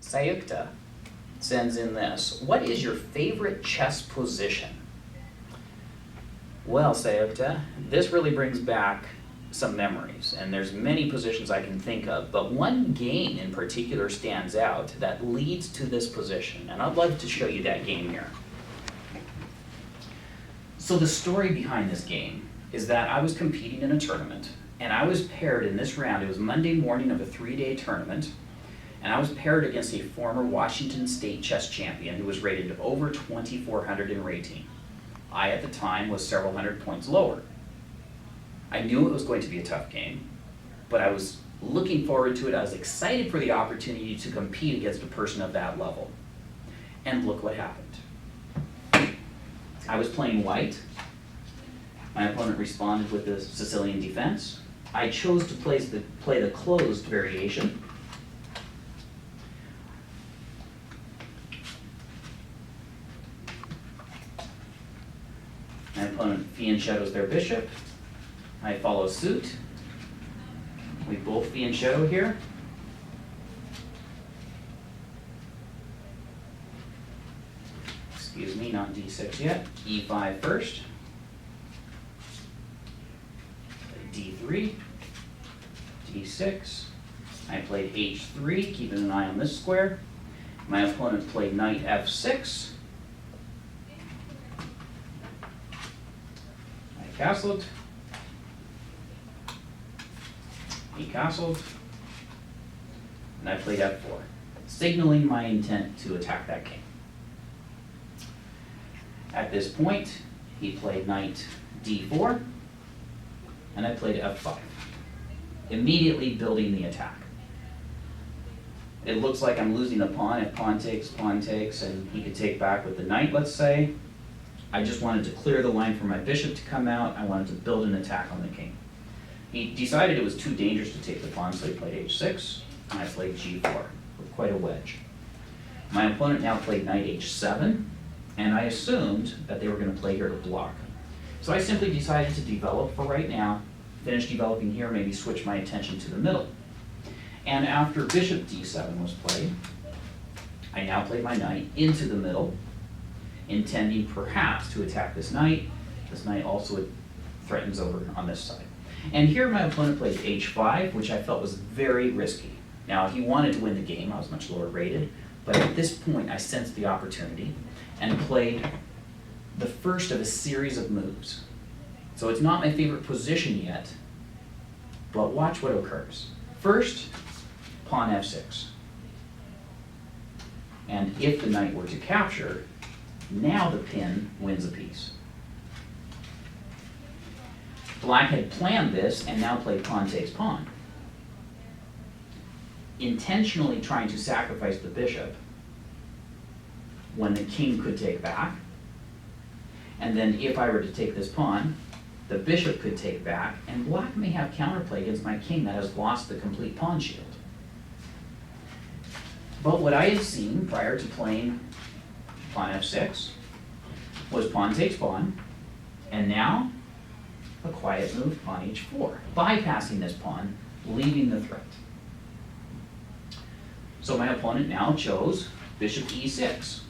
Sayukta sends in this. What is your favorite chess position? Well, Sayukta, this really brings back some memories, and there's many positions I can think of, but one game in particular stands out that leads to this position, and I'd love to show you that game here. So the story behind this game is that I was competing in a tournament, and I was paired in this round. It was Monday morning of a 3-day tournament, and I was paired against a former Washington State chess champion who was rated over 2,400 in rating. I, at the time, was several hundred points lower. I knew it was going to be a tough game, but I was looking forward to it. I was excited for the opportunity to compete against a person of that level. And look what happened. I was playing white. My opponent responded with the Sicilian defense. I chose to play the closed variation. My opponent fianchettos their bishop. I follow suit. We both fianchetto here. Excuse me, not d6 yet. e5 first. d3, d6. I played h3, keeping an eye on this square. My opponent played knight f6. I castled. He castled. And I played f4, signaling my intent to attack that king. At this point, he played knight d4, and I played f5, immediately building the attack. It looks like I'm losing a pawn if pawn takes, and he could take back with the knight, let's say. I just wanted to clear the line for my bishop to come out. I wanted to build an attack on the king. He decided it was too dangerous to take the pawn, so he played h6, and I played g4 with quite a wedge. My opponent now played knight h7, and I assumed that they were going to play here to block. So I simply decided to develop for right now, finish developing here, maybe switch my attention to the middle. And after bishop d7 was played, I now played my knight into the middle, intending perhaps to attack this knight. This knight also threatens over on this side. And here my opponent played h5, which I felt was very risky. Now, he wanted to win the game. I was much lower rated. But at this point, I sensed the opportunity and played the first of a series of moves. So it's not my favorite position yet, but watch what occurs. First, pawn f6. And if the knight were to capture, now the pin wins a piece. Black had planned this and now played pawn takes pawn, intentionally trying to sacrifice the bishop when the king could take back. And then if I were to take this pawn, the bishop could take back, and black may have counterplay against my king that has lost the complete pawn shield. But what I had seen prior to playing pawn f6 was pawn takes pawn, and now a quiet move, pawn h4, bypassing this pawn, leaving the threat. So my opponent now chose bishop e6,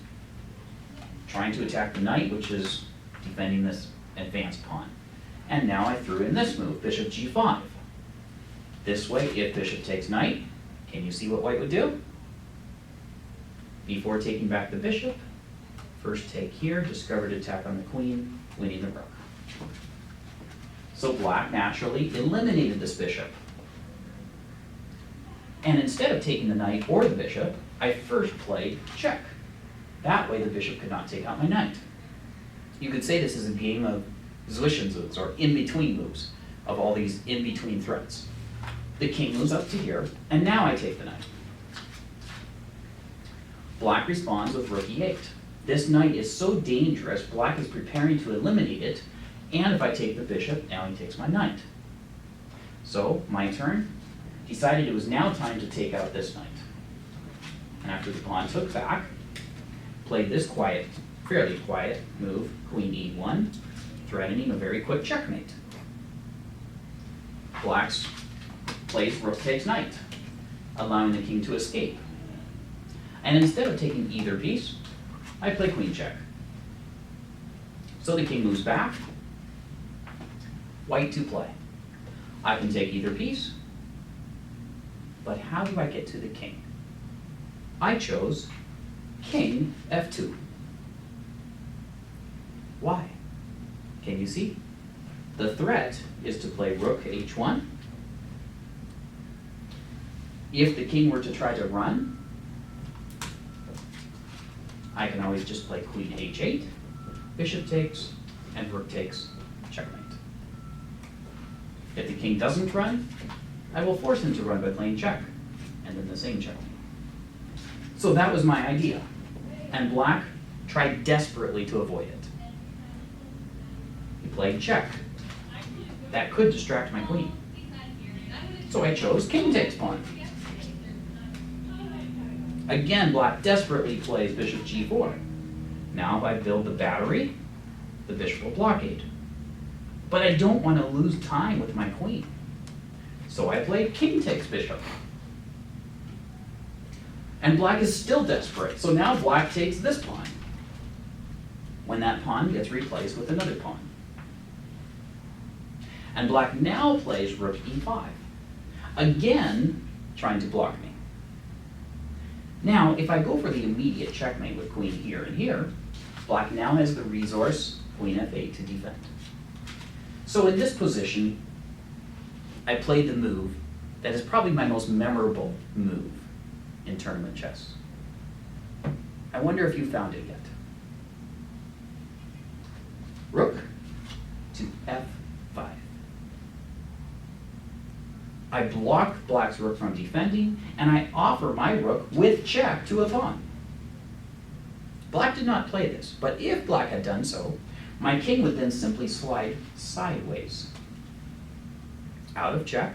trying to attack the knight, which is defending this advanced pawn. And now I threw in this move, bishop g5. This way, if bishop takes knight, can you see what white would do? Before taking back the bishop, first take here, discovered attack on the queen, winning the rook. So black naturally eliminated this bishop. And instead of taking the knight or the bishop, I first played check. That way the bishop could not take out my knight. You could say this is a game of Zwischenzugs, or in-between moves, of all these in-between threats. The king moves up to here, and now I take the knight. Black responds with rook e8. This knight is so dangerous, black is preparing to eliminate it, and if I take the bishop, now he takes my knight. So, my turn, decided it was now time to take out this knight. And after the pawn took back, played this quiet, fairly quiet move, queen e1, threatening a very quick checkmate. Black's plays rook takes knight, allowing the king to escape. And instead of taking either piece, I play queen check. So the king moves back, white to play. I can take either piece, but how do I get to the king? I chose king f2. Why? Can you see? The threat is to play rook h1. If the king were to try to run, I can always just play queen h8, bishop takes, and rook takes, checkmate. If the king doesn't run, I will force him to run by playing check, and then the same checkmate. So that was my idea, and black tried desperately to avoid it. He played check. That could distract my queen. So I chose king takes pawn. Again, black desperately plays bishop g4. Now if I build the battery, the bishop will blockade. But I don't want to lose time with my queen. So I play king takes bishop. And black is still desperate, so now black takes this pawn, when that pawn gets replaced with another pawn. And black now plays rook e5, again trying to block me. Now, if I go for the immediate checkmate with queen here and here, black now has the resource queen f8 to defend. So in this position, I played the move that is probably my most memorable move in tournament chess. I wonder if you found it yet. Rook to f5. I block black's rook from defending, and I offer my rook with check to a pawn. Black did not play this, but if black had done so, my king would then simply slide sideways, out of check.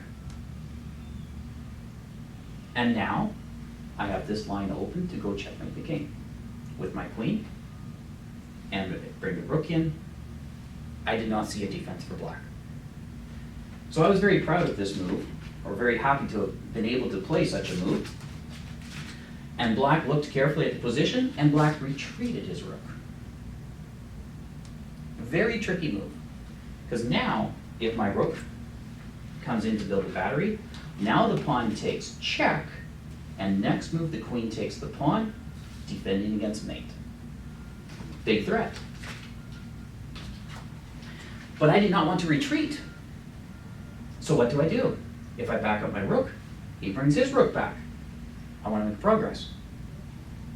And now, I have this line open to go checkmate the king with my queen, and bring the rook in. I did not see a defense for black. So I was very proud of this move, or very happy to have been able to play such a move. And black looked carefully at the position, and black retreated his rook. Very tricky move, because now, if my rook comes in to build a battery, now the pawn takes check, and next move the queen takes the pawn, defending against mate. Big threat. But I did not want to retreat. So what do? If I back up my rook, he brings his rook back. I want to make progress.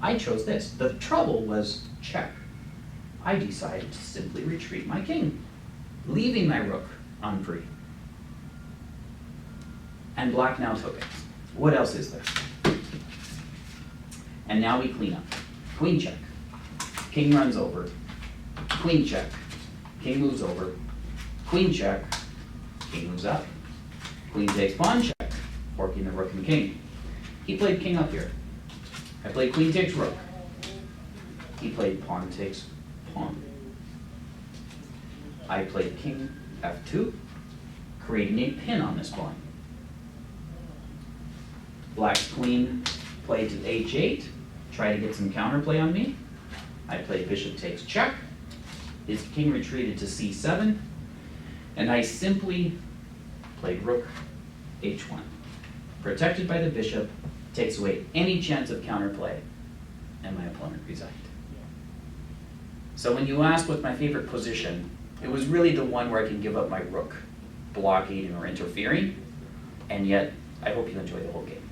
I chose this. The trouble was check. I decided to simply retreat my king, leaving my rook on free. And black now took it. What else is there? And now we clean up. Queen check. King runs over. Queen check. King moves over. Queen check. King moves up. Queen takes pawn check, forking the rook and king. He played king up here. I played queen takes rook. He played pawn takes pawn. I played king f2, creating a pin on this pawn. Black's queen played to h8, tried to get some counterplay on me. I played bishop takes check. His king retreated to c7, and I simply played rook h1. Protected by the bishop, takes away any chance of counterplay, and my opponent resigned. So when you ask what's my favorite position, it was really the one where I can give up my rook, blockading or interfering, and yet I hope you enjoy the whole game.